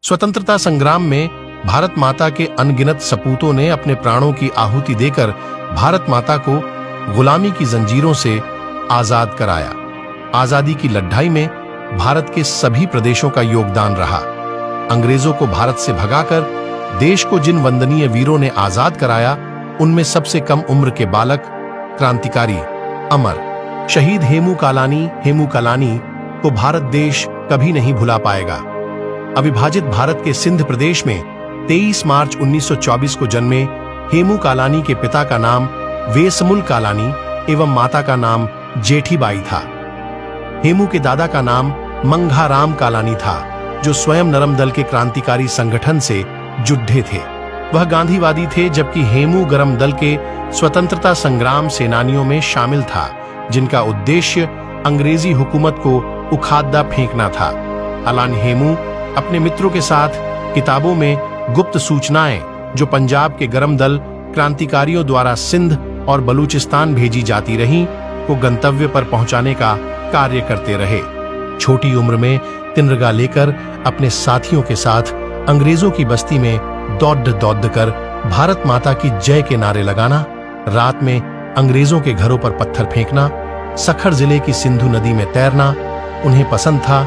स्वतंत्रता संग्राम में भारत माता के अनगिनत सपूतों ने अपने प्राणों की आहुति देकर भारत माता को गुलामी की जंजीरों से आजाद कराया। आजादी की लड़ाई में भारत के सभी प्रदेशों का योगदान रहा। अंग्रेजों को भारत से भगाकर देश को जिन वंदनीय वीरों ने आजाद कराया, उनमें सबसे कम उम्र के बालक, क्रांतिकारी, अमर शहीद हेमू कालानी को भारत देश कभी नहीं भुला पाएगा। अविभाजित भारत के सिंध प्रदेश में 23 मार्च 1924 को जन्मे हेमू कालानी के पिता का नाम वेसमुल कालानी एवं माता का नाम जेठीबाई था। हेमू के दादा का नाम मंघाराम कालानी था, जो स्वयं नरम दल के क्रांतिकारी संगठन से जुड़े थे। वह गांधीवादी थे, जबकि हेमू गरम दल के स्वतंत्रता संग्राम सेनानियों में शामिल था, जिनका उद्देश्य अंग्रेजी हुकूमत को उखाड़ा फेंकना था। हालांकि हेमू अपने मित्रों के साथ किताबों में गुप्त सूचनाएं जो पंजाब के गरम दल क्रांतिकारियों द्वारा सिंध और बलूचिस्तान भेजी जाती रहीं, को गंतव्य पर पहुंचाने का कार्य करते रहे। छोटी उम्र में तिनरगा लेकर अपने साथियों के साथ अंग्रेजों की बस्ती में दौड़ कर भारत माता की जय के नारे लगाना, रात में अंग्रेजों के घरों पर पत्थर फेंकना, सखर जिले की सिंधु नदी में तैरना उन्हें पसंद था।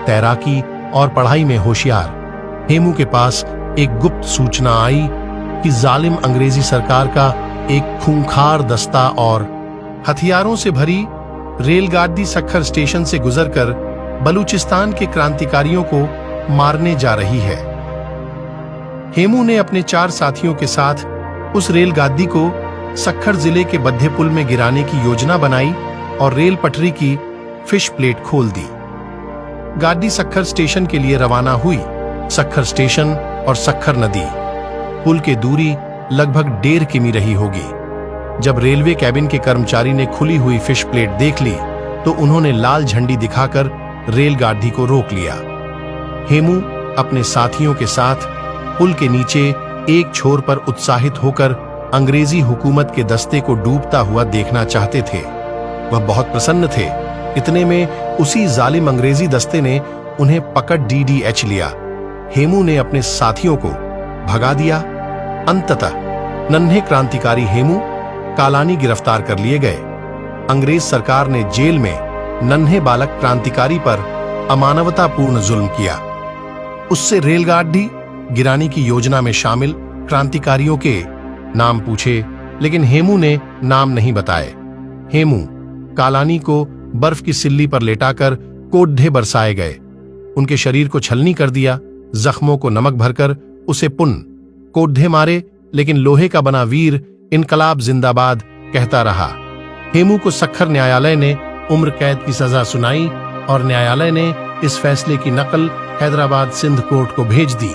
तैराकी और पढ़ाई में होशियार हेमू के पास एक गुप्त सूचना आई कि जालिम अंग्रेजी सरकार का एक खूंखार दस्ता और हथियारों से भरी रेलगाड़ी सखर स्टेशन से गुजरकर बलूचिस्तान के क्रांतिकारियों को मारने जा रही है। हेमू ने अपने 4 साथियों के साथ उस रेलगाड़ी को सखर जिले के बद्धे पुल में गिराने की योजना बनाई और रेल पटरी की फिश प्लेट खोल दी। गाड़ी सखर स्टेशन के लिए रवाना हुई। सखर स्टेशन और सखर नदी पुल की दूरी लगभग 1.5 किमी रही होगी। जब रेलवे कैबिन के कर्मचारी ने खुली हुई फिश प्लेट देख ली, तो उन्होंने लाल झंडी दिखाकर रेलगाड़ी को रोक लिया। हेमू अपने साथियों के साथ पुल के नीचे एक छोर पर उत्साहित होकर अंग्रेजी हुकूमत के दस्ते को डूबता हुआ देखना चाहते थे। वह बहुत प्रसन्न थे। इतने में उसी जालिम अंग्रेजी दस्ते ने उन्हें पकड़ DDH लिया। हेमू ने अपने साथियों को भगा दिया। अंततः नन्हे क्रांतिकारी हेमू कालानी गिरफ्तार कर लिए गए। अंग्रेज सरकार ने जेल में नन्हे बालक क्रांतिकारी पर अमानवतापूर्ण जुल्म किया। उससे रेलगाड़ी गिराने की योजना में शामिल क्रांतिकारियों के नाम पूछे, लेकिन हेमू ने नाम नहीं बताए। हेमू कालानी को बर्फ की सिल्ली पर लेटाकर कोड्ढे बरसाए गए। उनके शरीर को छलनी कर दिया। जख्मों को नमक भरकर उसे कोड्ढे मारे, लेकिन लोहे का बना वीर इनकलाब जिंदाबाद कहता रहा। हेमू को सखर न्यायालय ने उम्र कैद की सजा सुनाई और न्यायालय ने इस फैसले की नकल हैदराबाद सिंध कोर्ट को भेज दी।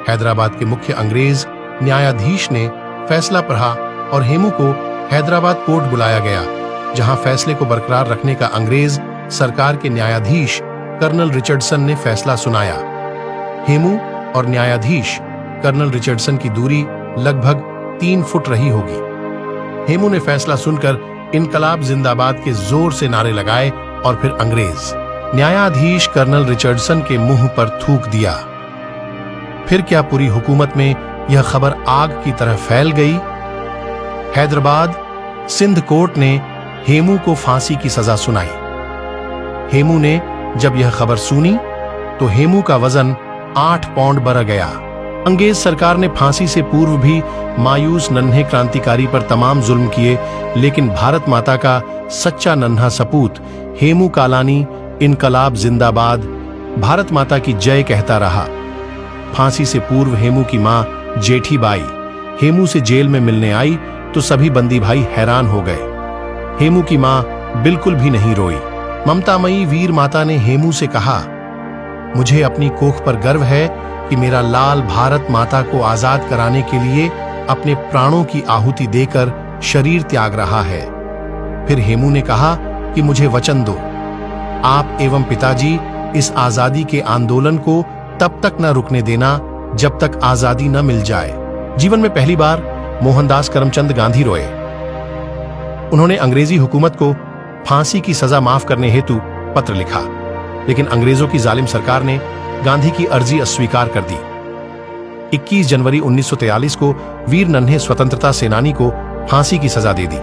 हैदराबाद के मुख्य अंग्रेज न्यायाधीश ने फैसला पढ़ा और हेमू को हैदराबाद कोर्ट बुलाया गया, जहां फैसले को बरकरार रखने का अंग्रेज सरकार के न्यायाधीश कर्नल रिचर्डसन ने फैसला सुनाया। हेमू और न्यायाधीश कर्नल रिचर्डसन की दूरी लगभग 3 फुट रही होगी। हेमू ने फैसला सुनकर इनकलाब जिंदाबाद के जोर से नारे लगाए और फिर अंग्रेज न्यायाधीश कर्नल रिचर्डसन के मुंह पर थूक दिया। फिर क्या पूरी हुकूमत में यह खबर आग की तरह फैल गई। हैदराबाद सिंध कोर्ट ने हेमू को फांसी की सजा सुनाई। हेमू ने जब यह खबर सुनी तो हेमू का वजन 8 पाउंड बढ़ गया। अंग्रेज सरकार ने फांसी से पूर्व भी मायूस नन्हे क्रांतिकारी पर तमाम जुल्म किए, लेकिन भारत माता का सच्चा नन्हा सपूत हेमू कालानी इनकलाब जिंदाबाद, भारत माता की जय कहता रहा। फांसी से पूर्व हेमू की मां जेठीबाई हेमू से जेल में मिलने आई तो सभी बंदी भाई हैरान हो गए। हेमू की मां बिल्कुल भी नहीं रोई। ममतामयी वीर माता ने हेमू से कहा, मुझे अपनी कोख पर गर्व है कि मेरा लाल भारत माता को आजाद कराने के लिए अपने प्राणों की आहुति देकर शरीर त्याग रहा है। फिर हेमू ने कहा कि मुझे वचन दो, आप एवं पिताजी इस आजादी के आंदोलन को तब तक न रुकने देना जब तक आजादी न मिल जाए। जीवन में पहली बार मोहनदास करमचंद गांधी रोए। उन्होंने अंग्रेजी हुकूमत को फांसी की सजा माफ करने हेतु पत्र लिखा, लेकिन अंग्रेजों की जालिम सरकार ने गांधी की अर्जी अस्वीकार कर दी। 21 जनवरी 1943 को वीर नन्हे स्वतंत्रता सेनानी को फांसी की सजा दे दी।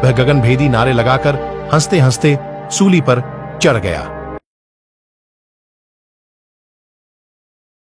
वह गगनभेदी नारे लगाकर हंसते हंसते सूली पर चढ़ गया।